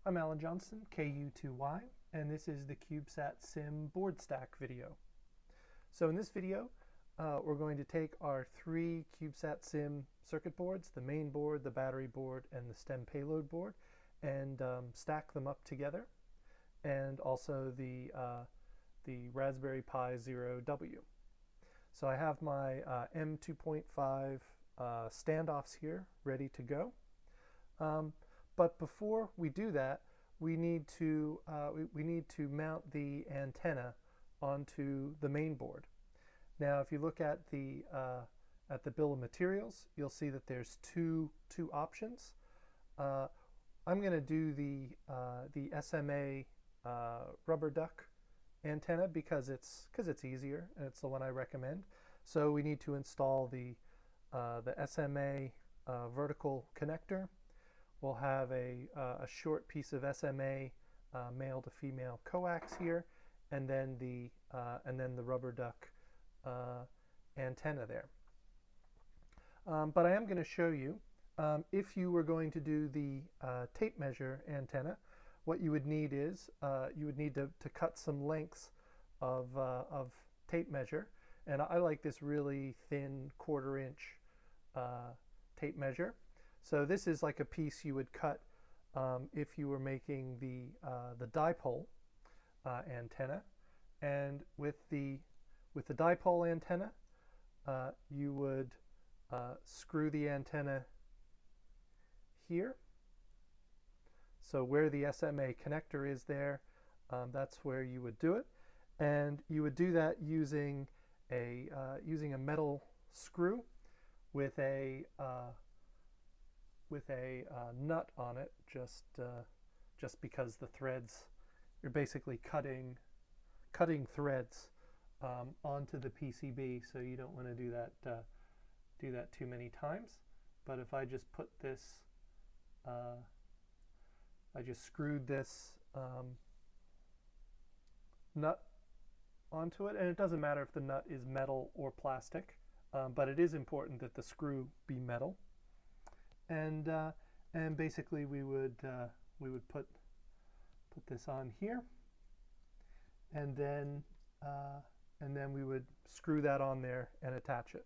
I'm Alan Johnson, KU2Y, and this is the CubeSatSim board stack video. So in this video, we're going to take our three CubeSatSim circuit boards, the main board, the battery board, and the STEM payload board, and stack them up together, and also the Raspberry Pi Zero W. So I have my M2.5 standoffs here ready to go. But before we do that, we need to mount the antenna onto the main board. Now, if you look at the bill of materials, you'll see that there's two options. I'm going to do the SMA rubber duck antenna because it's easier and it's the one I recommend. So we need to install the SMA vertical connector. We'll have a short piece of SMA male to female coax here, and then the rubber duck antenna there. But I am going to show you if you were going to do the tape measure antenna, what you would need is you would need to cut some lengths of tape measure, and I like this really thin 1/4 inch tape measure. So this is like a piece you would cut if you were making the dipole antenna, and with the dipole antenna, you would screw the antenna here. So where the SMA connector is there, that's where you would do it, and you would do that using a metal screw with a nut on it, just because the threads, you're basically cutting threads onto the PCB, so you don't want to do that too many times. But if I just put this, I just screwed this nut onto it, and it doesn't matter if the nut is metal or plastic, but it is important that the screw be metal. And basically we would put this on here, and then we would screw that on there and attach it.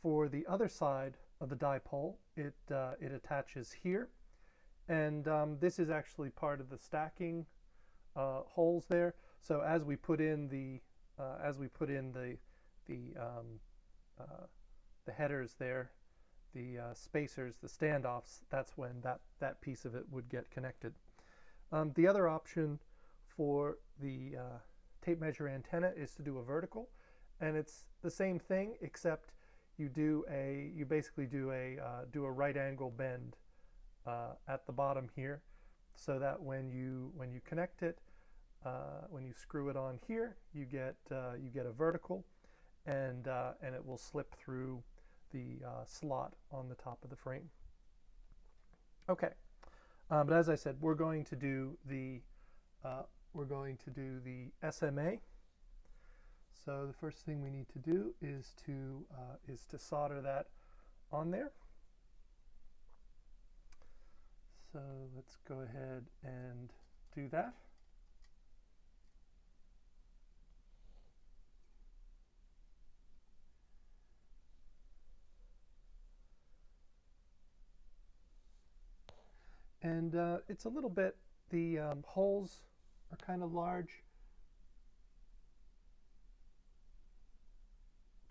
For the other side of the dipole, it attaches here, and this is actually part of the stacking holes there. So as we put in the headers there, the spacers, the standoffs, that's when that piece of it would get connected. The other option for the tape measure antenna is to do a vertical, and it's the same thing, except you basically do a right angle bend at the bottom here, so that when you connect it, when you screw it on here, you get a vertical, and it will slip through the slot on the top of the frame. Okay, but as I said, we're going to do the SMA. So the first thing we need to do is to solder that on there. So let's go ahead and do that. And it's a little bit, the holes are kind of large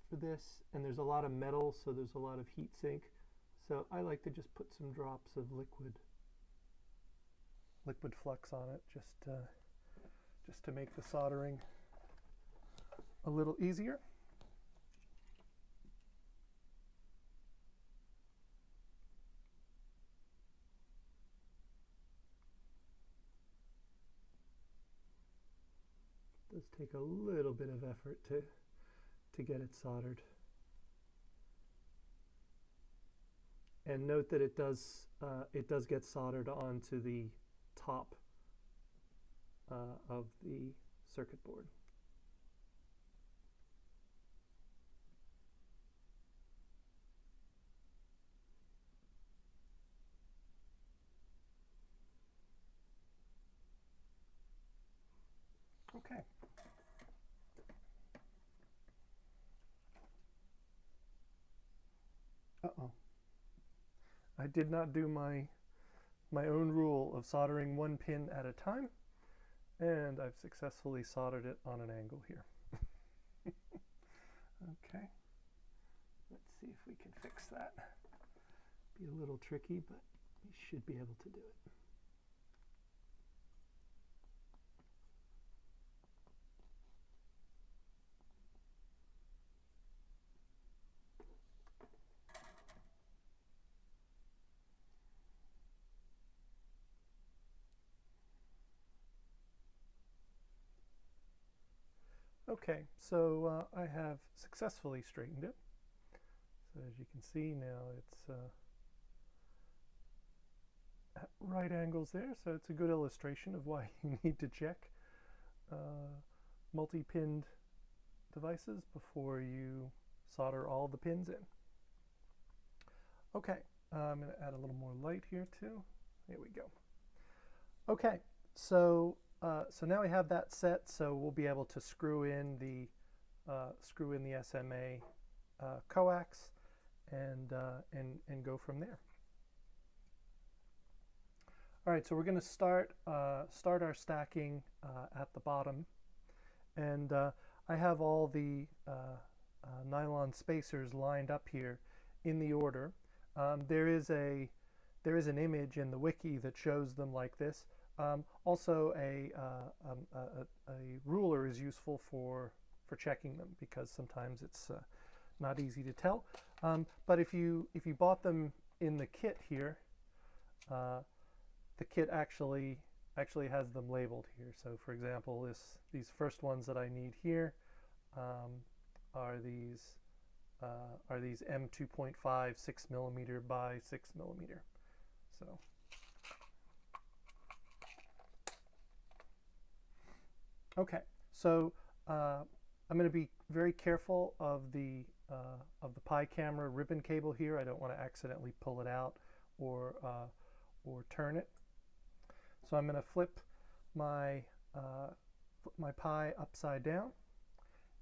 for this, and there's a lot of metal, so there's a lot of heat sink. So I like to just put some drops of liquid flux on it, just to make the soldering a little easier. It does take a little bit of effort to get it soldered. And note that it does get soldered onto the top of the circuit board. I did not do my own rule of soldering one pin at a time, and I've successfully soldered it on an angle here. Okay, let's see if we can fix that. Be a little tricky, but we should be able to do it. Okay, so I have successfully straightened it. So as you can see now, it's at right angles there, so it's a good illustration of why you need to check multi-pinned devices before you solder all the pins in. Okay, I'm going to add a little more light here too. There we go. Okay, so now we have that set, so we'll be able to screw in the SMA coax and go from there. All right, so we're going to start our stacking at the bottom, and I have all the nylon spacers lined up here in the order. There is an image in the wiki that shows them like this. Also, a ruler is useful for checking them, because sometimes it's not easy to tell. But if you bought them in the kit here, the kit actually has them labeled here. So, for example, these first ones that I need here are these M2.5 6mm by 6mm. So. Okay, so I'm going to be very careful of the Pi camera ribbon cable here. I don't want to accidentally pull it out or turn it. So I'm going to flip my Pi upside down,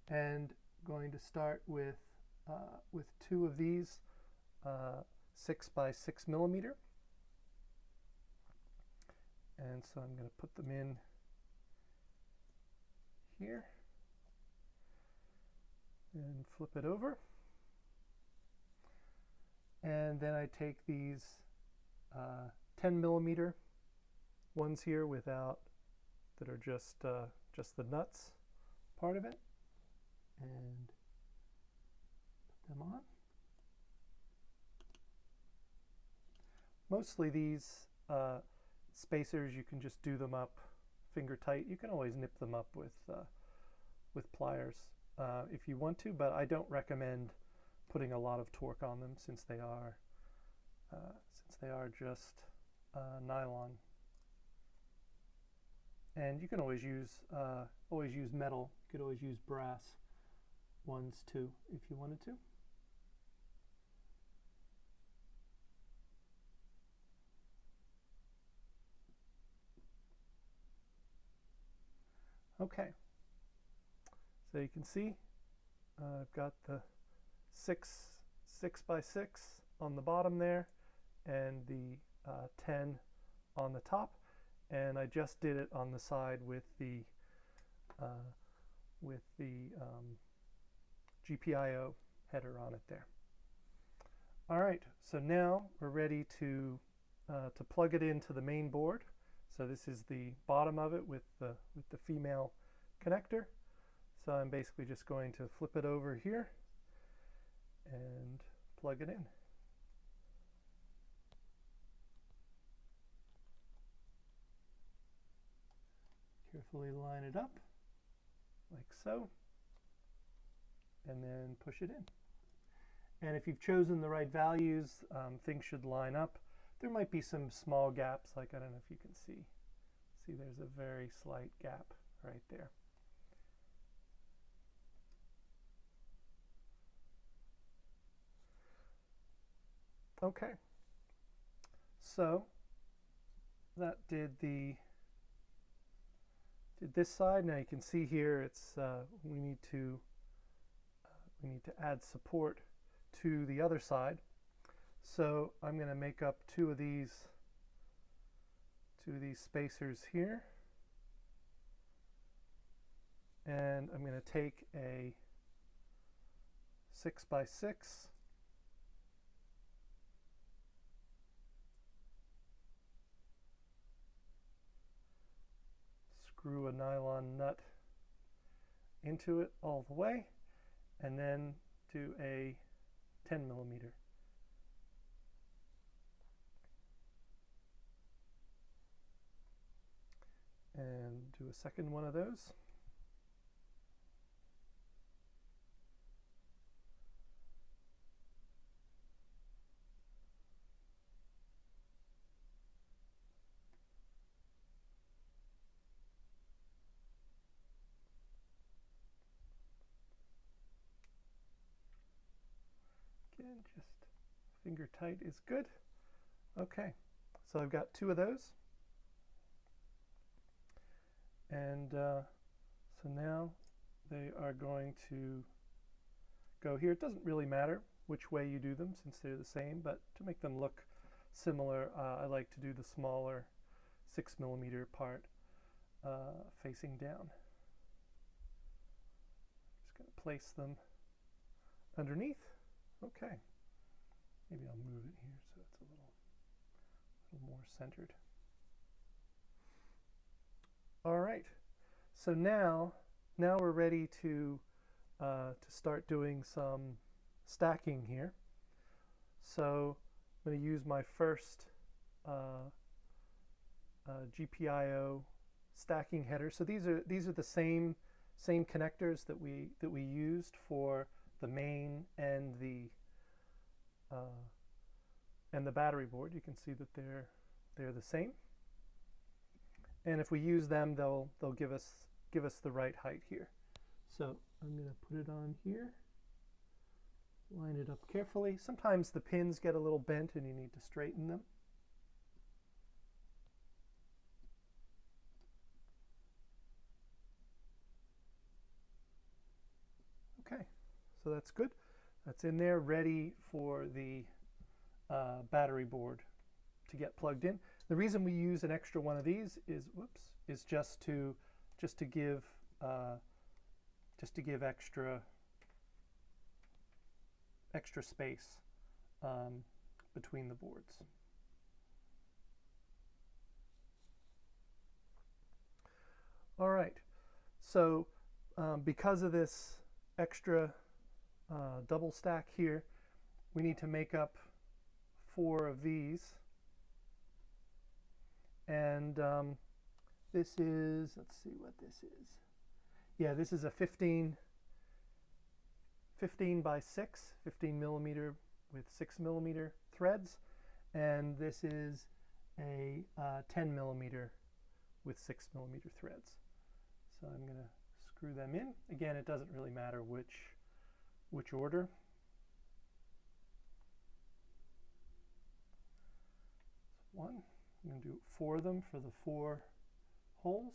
and going to start with two of these 6 by 6mm, and so I'm going to put them in here and flip it over, and then I take these 10mm ones here that are just the nuts part of it, and put them on. Mostly these spacers, you can just do them up finger tight. You can always nip them up with pliers if you want to, but I don't recommend putting a lot of torque on them, since they are just nylon. And you can always use metal. You could always use brass ones too if you wanted to. Okay, so you can see I've got the 6 by 6 on the bottom there, and the 10 on the top, and I just did it on the side with the GPIO header on it there. All right, so now we're ready to plug it into the main board. So this is the bottom of it with the female connector. So I'm basically just going to flip it over here and plug it in. Carefully line it up like so, and then push it in. And if you've chosen the right values, things should line up. There might be some small gaps, like I don't know if you can see. See, there's a very slight gap right there. Okay, so that did this side. Now you can see here it's we need to add support to the other side. So I'm going to make up two of these spacers here, and I'm going to take a 6x6 screw a nylon nut into it all the way, and then do a 10 millimeter. And do a second one of those. Again, just finger tight is good. Okay, so I've got two of those. And so now they are going to go here. It doesn't really matter which way you do them since they're the same, but to make them look similar, I like to do the smaller 6 millimeter part facing down. Just going to place them underneath. Okay. Maybe I'll move it here so it's a little more centered. All right. So now we're ready to start doing some stacking here. So I'm going to use my first GPIO stacking header. So these are the same connectors that we used for the main and the battery board. You can see that they're the same. And if we use them, they'll give us the right height here. So I'm going to put it on here, line it up carefully. Sometimes the pins get a little bent and you need to straighten them. Okay, so that's good. That's in there, ready for the battery board to get plugged in. The reason we use an extra one of these is just to give extra space between the boards. All right, so because of this extra double stack here, we need to make up 4 of these. And this is, let's see what this is. Yeah, this is a 15 by 6, 15 millimeter with 6 millimeter threads. And this is a 10 millimeter with 6 millimeter threads. So I'm going to screw them in. Again, it doesn't really matter which order. One. I'm going to do 4 of them for the 4 holes.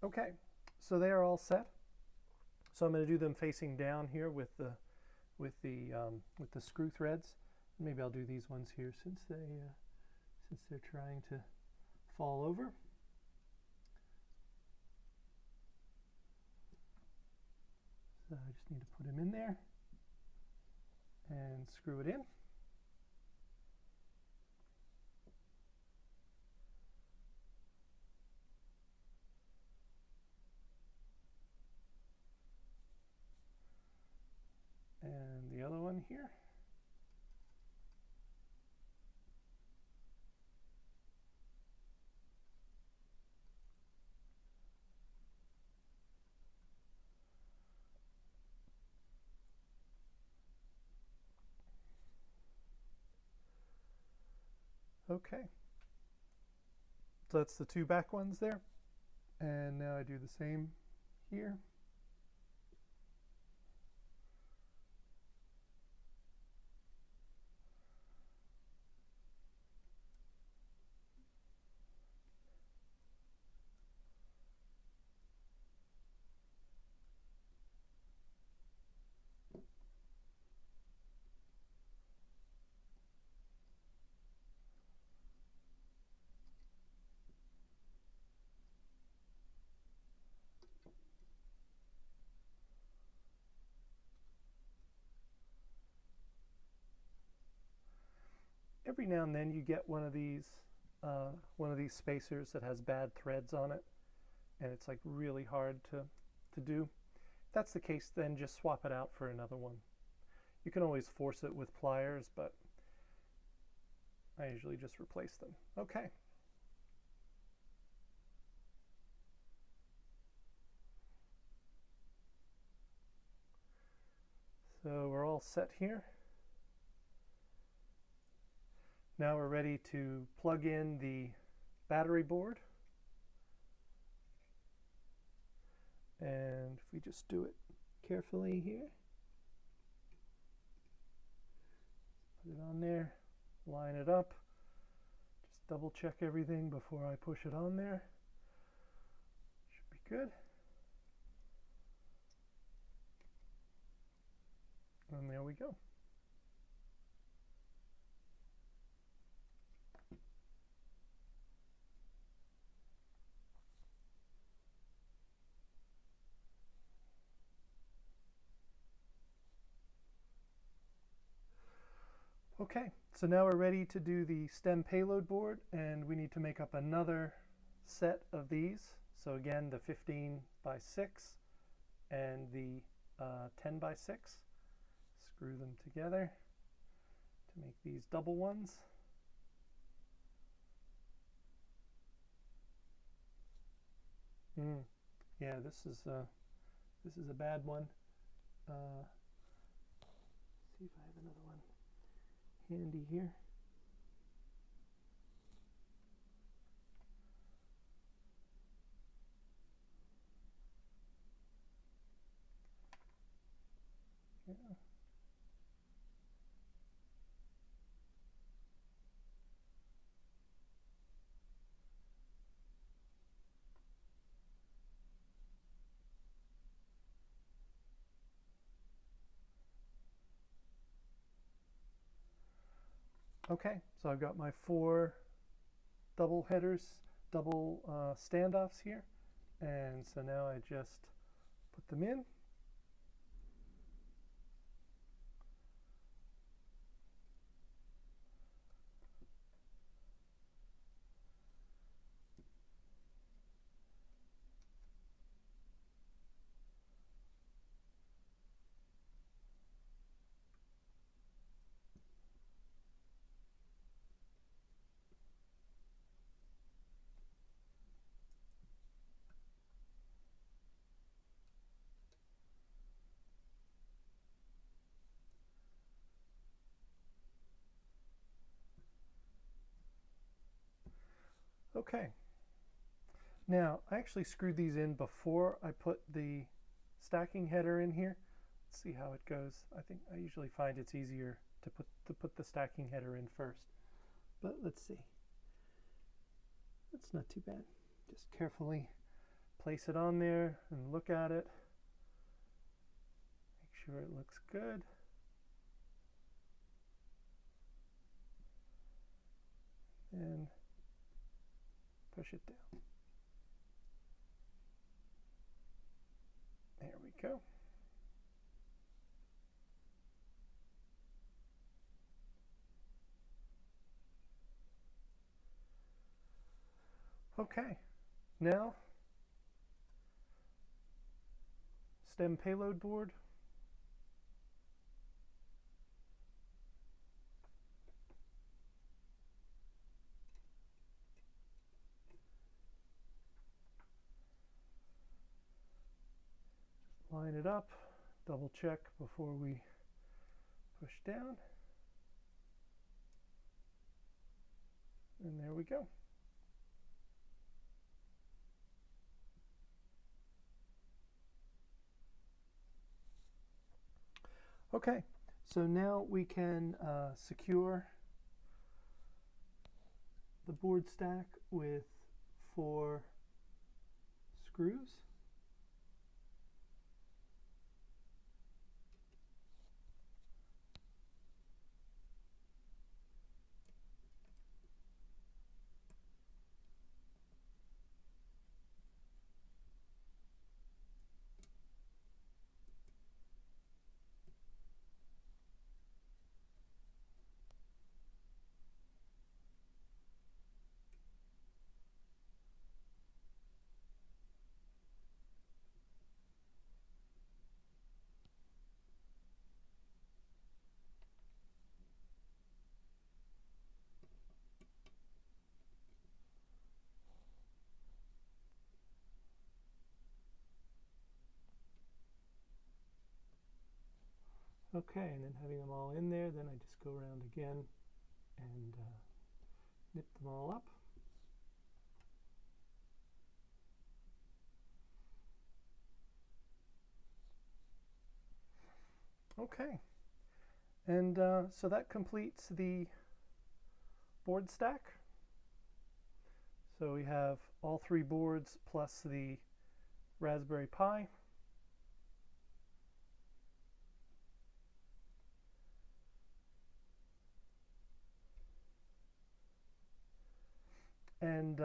Okay, so they are all set. So I'm going to do them facing down here with the screw threads. Maybe I'll do these ones here since they're trying to fall over. So I just need to put them in there and screw it in. And the other one here. Okay, so that's the two back ones there, and now I do the same here. Every now and then you get one of these spacers that has bad threads on it, and it's like really hard to do. If that's the case, then just swap it out for another one. You can always force it with pliers, but I usually just replace them. Okay. So we're all set here. Now we're ready to plug in the battery board. And if we just do it carefully here, put it on there, line it up, just double check everything before I push it on there. Should be good. And there we go. Okay, so now we're ready to do the STEM payload board, and we need to make up another set of these. So again, the 15 by 6 and the 10 by 6. Screw them together to make these double ones. Yeah, this is a bad one. See if I have another one handy here. Yeah. Okay, so I've got my 4 double headers, double standoffs here, and so now I just put them in. Okay, now I actually screwed these in before I put the stacking header in here. Let's see how it goes. I usually find it's easier to put the stacking header in first, but let's see. That's not too bad. Just carefully place it on there and look at it. Make sure it looks good. And push it down. There we go. Okay, now STEM payload board. Line it up, double check before we push down. we go. Okay, so now we can secure the board stack with 4 screws. Okay, and then having them all in there, then I just go around again and nip them all up. Okay, and so that completes the board stack. So we have all 3 boards plus the Raspberry Pi. And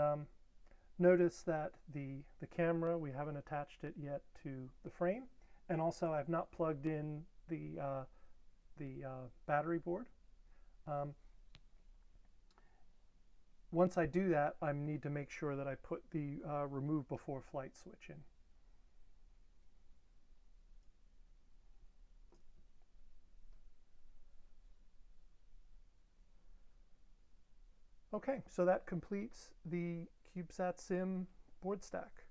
notice that the camera, we haven't attached it yet to the frame, and also I've not plugged in the battery board. Once I do that, I need to make sure that I put the remove before flight switch in. Okay, so that completes the CubeSatSim board stack.